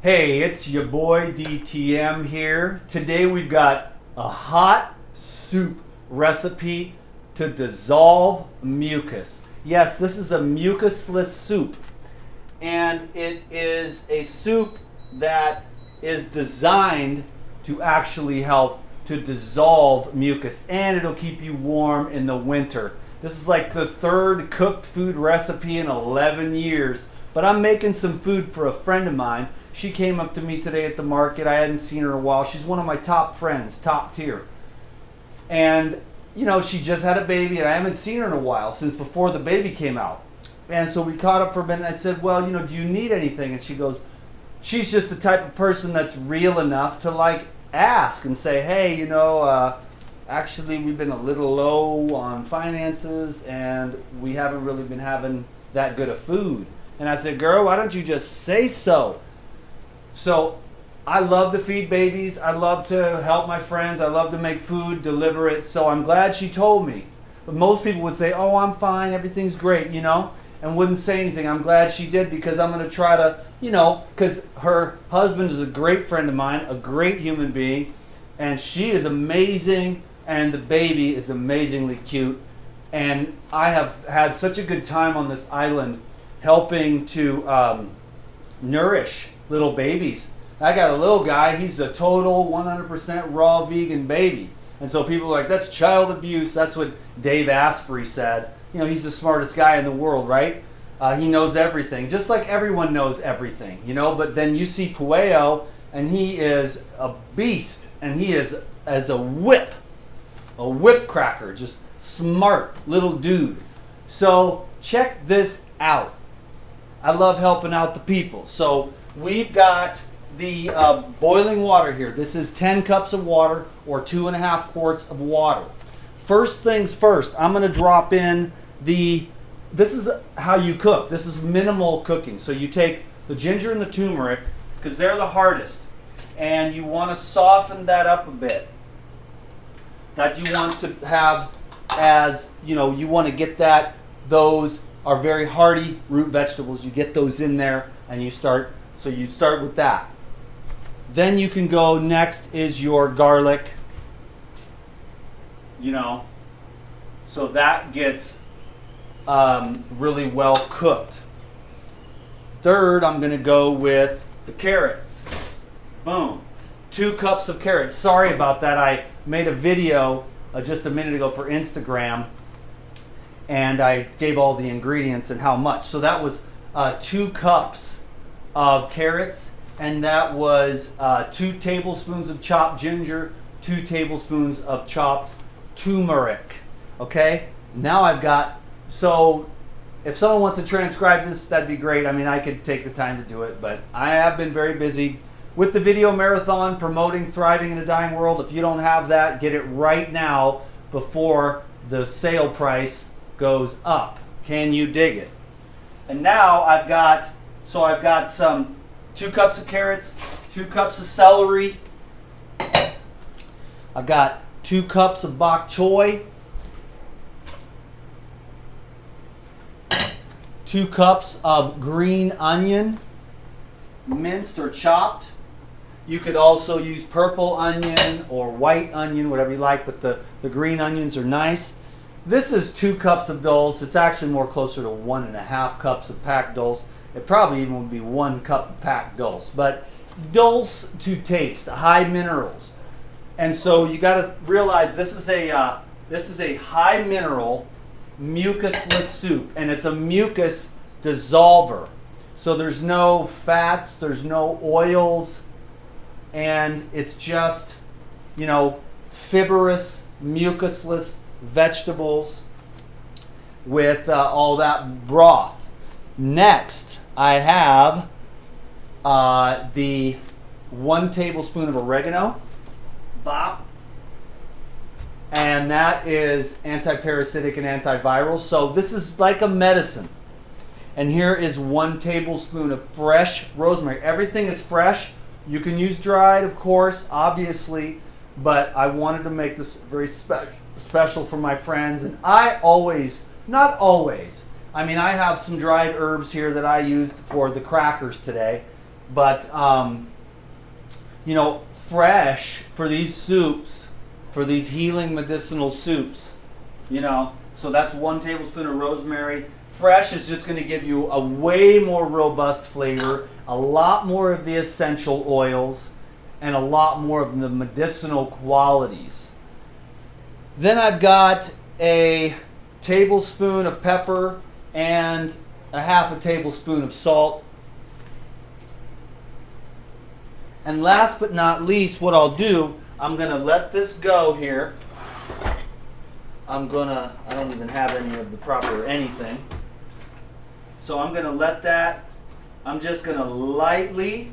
Hey, it's your boy DTM here. Today we've got a hot soup recipe to dissolve mucus. Yes, this is a mucusless soup, and it is a soup that is designed to actually help to dissolve mucus, and it'll keep you warm in the winter. This is like the third cooked food recipe in 11 years, but I'm making some food for a friend of mine. She came up to me today at the market. I hadn't seen her in a while. She's one of my top friends, top tier. And, you know, she just had a baby, and I haven't seen her in a while, since before the baby came out. And so we caught up for a minute, and I said, well, you know, do you need anything? And she goes, she's just the type of person that's real enough to, like, ask and say, hey, you know, actually we've been a little low on finances, and we haven't really been having that good of food. And I said, girl, why don't you just say so? So I love to feed babies. I love to help my friends. I love to make food, deliver it. So I'm glad she told me. But most people would say, oh, I'm fine. Everything's great, you know, and wouldn't say anything. I'm glad she did, because I'm going to try to, you know, because her husband is a great friend of mine, a great human being, and she is amazing, and the baby is amazingly cute. And I have had such a good time on this island helping to nourish little babies. I got a little guy, he's a total 100% raw vegan baby. And so people are like, that's child abuse. That's what Dave Asprey said. You know, he's the smartest guy in the world, right? He knows everything, just like everyone knows everything, you know. But then you see Pueo, and he is a beast, and he is as a whip cracker, just smart little dude. So check this out. I love helping out the people. So we've got the boiling water here. This is 10 cups of water, or 2.5 quarts of water. First things first, I'm going to drop in this is how you cook. This is minimal cooking. So you take the ginger and the turmeric, because they're the hardest, and you want to soften that up a bit. That you want to have, as, you know, you want to get that, those are very hardy root vegetables. You get those in there, and you start with that. Then you can go, next is your garlic, you know, so that gets really well cooked. Third, I'm going to go with the carrots. Boom. 2 cups of carrots. Sorry about that. I made a video just a minute ago for Instagram, and I gave all the ingredients and how much. So that was 2 cups of carrots, and that was 2 tablespoons of chopped ginger, 2 tablespoons of chopped turmeric. Okay? Now I've got, so if someone wants to transcribe this, that'd be great. I mean, I could take the time to do it, but I have been very busy with the video marathon promoting Thriving in a Dying World. If you don't have that, get it right now before the sale price goes up. Can you dig it? And now I've got some 2 cups of carrots, 2 cups of celery. I've got 2 cups of bok choy, 2 cups of green onion, minced or chopped. You could also use purple onion or white onion, whatever you like, but the green onions are nice. This is 2 cups of dulse. It's actually more closer to 1.5 cups of packed dulse. It probably even would be 1 cup of packed dulse, but dulse to taste, high minerals. And so you got to realize this is a high mineral mucusless soup, and it's a mucus dissolver. So there's no fats, there's no oils, and it's just, you know, fibrous, mucusless vegetables with all that broth. Next, I have the 1 tablespoon of oregano, bop, and that is anti-parasitic and antiviral. So this is like a medicine. And here is 1 tablespoon of fresh rosemary. Everything is fresh. You can use dried, of course, obviously, but I wanted to make this very special for my friends. And I always, not always, I mean, I have some dried herbs here that I used for the crackers today, But you know, fresh for these soups, for these healing medicinal soups, you know, so that's 1 tablespoon of rosemary. Fresh is just going to give you a way more robust flavor, a lot more of the essential oils, and a lot more of the medicinal qualities. Then I've got a tablespoon of pepper and a 1/2 tablespoon of salt. And last but not least, what I'll do, I'm going to let this go here. I don't even have any of the proper anything. So I'm going to let that, I'm just going to lightly,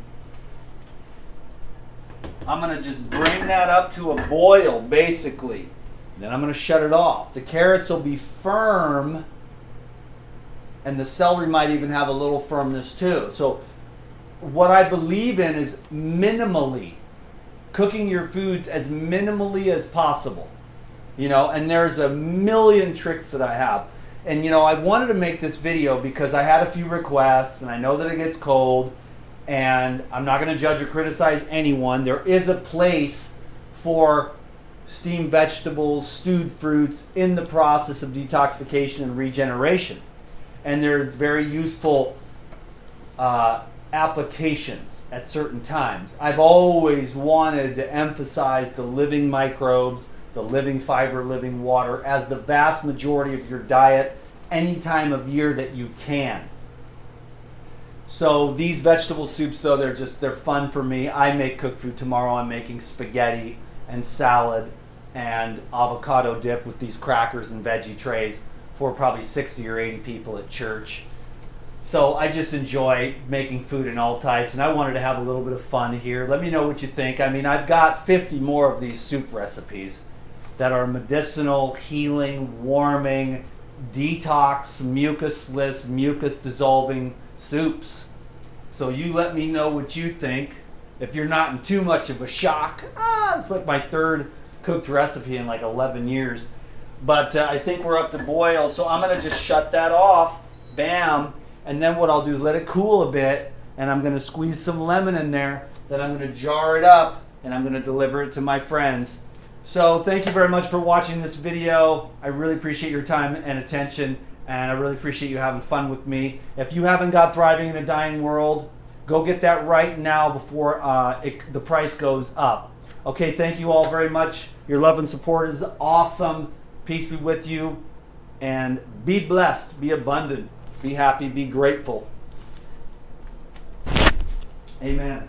I'm going to just bring that up to a boil, basically. Then I'm going to shut it off. The carrots will be firm, and the celery might even have a little firmness too. So what I believe in is minimally, cooking your foods as minimally as possible. You know, and there's a million tricks that I have. And you know, I wanted to make this video because I had a few requests, and I know that it gets cold, and I'm not going to judge or criticize anyone. There is a place for steamed vegetables, stewed fruits in the process of detoxification and regeneration. And there's very useful applications at certain times. I've always wanted to emphasize the living microbes, the living fiber, living water as the vast majority of your diet any time of year that you can. So these vegetable soups, though, they're fun for me. I make cooked food. Tomorrow I'm making spaghetti and salad and avocado dip with these crackers and veggie trays for probably 60 or 80 people at church. So I just enjoy making food in all types, and I wanted to have a little bit of fun here. Let me know what you think. I mean, I've got 50 more of these soup recipes that are medicinal, healing, warming, detox, mucusless, mucus dissolving soups. So you let me know what you think. If you're not in too much of a shock, it's like my 3rd cooked recipe in like 11 years. But I think we're up to boil, so I'm going to just shut that off. Bam. And then what I'll do is let it cool a bit, and I'm going to squeeze some lemon in there. Then I'm going to jar it up, and I'm going to deliver it to my friends. So thank you very much for watching this video. I really appreciate your time and attention, and I really appreciate you having fun with me. If you haven't got Thriving in a Dying World, go get that right now before the price goes up. Okay, thank you all very much. Your love and support is awesome. Peace be with you, and be blessed, be abundant, be happy, be grateful. Amen.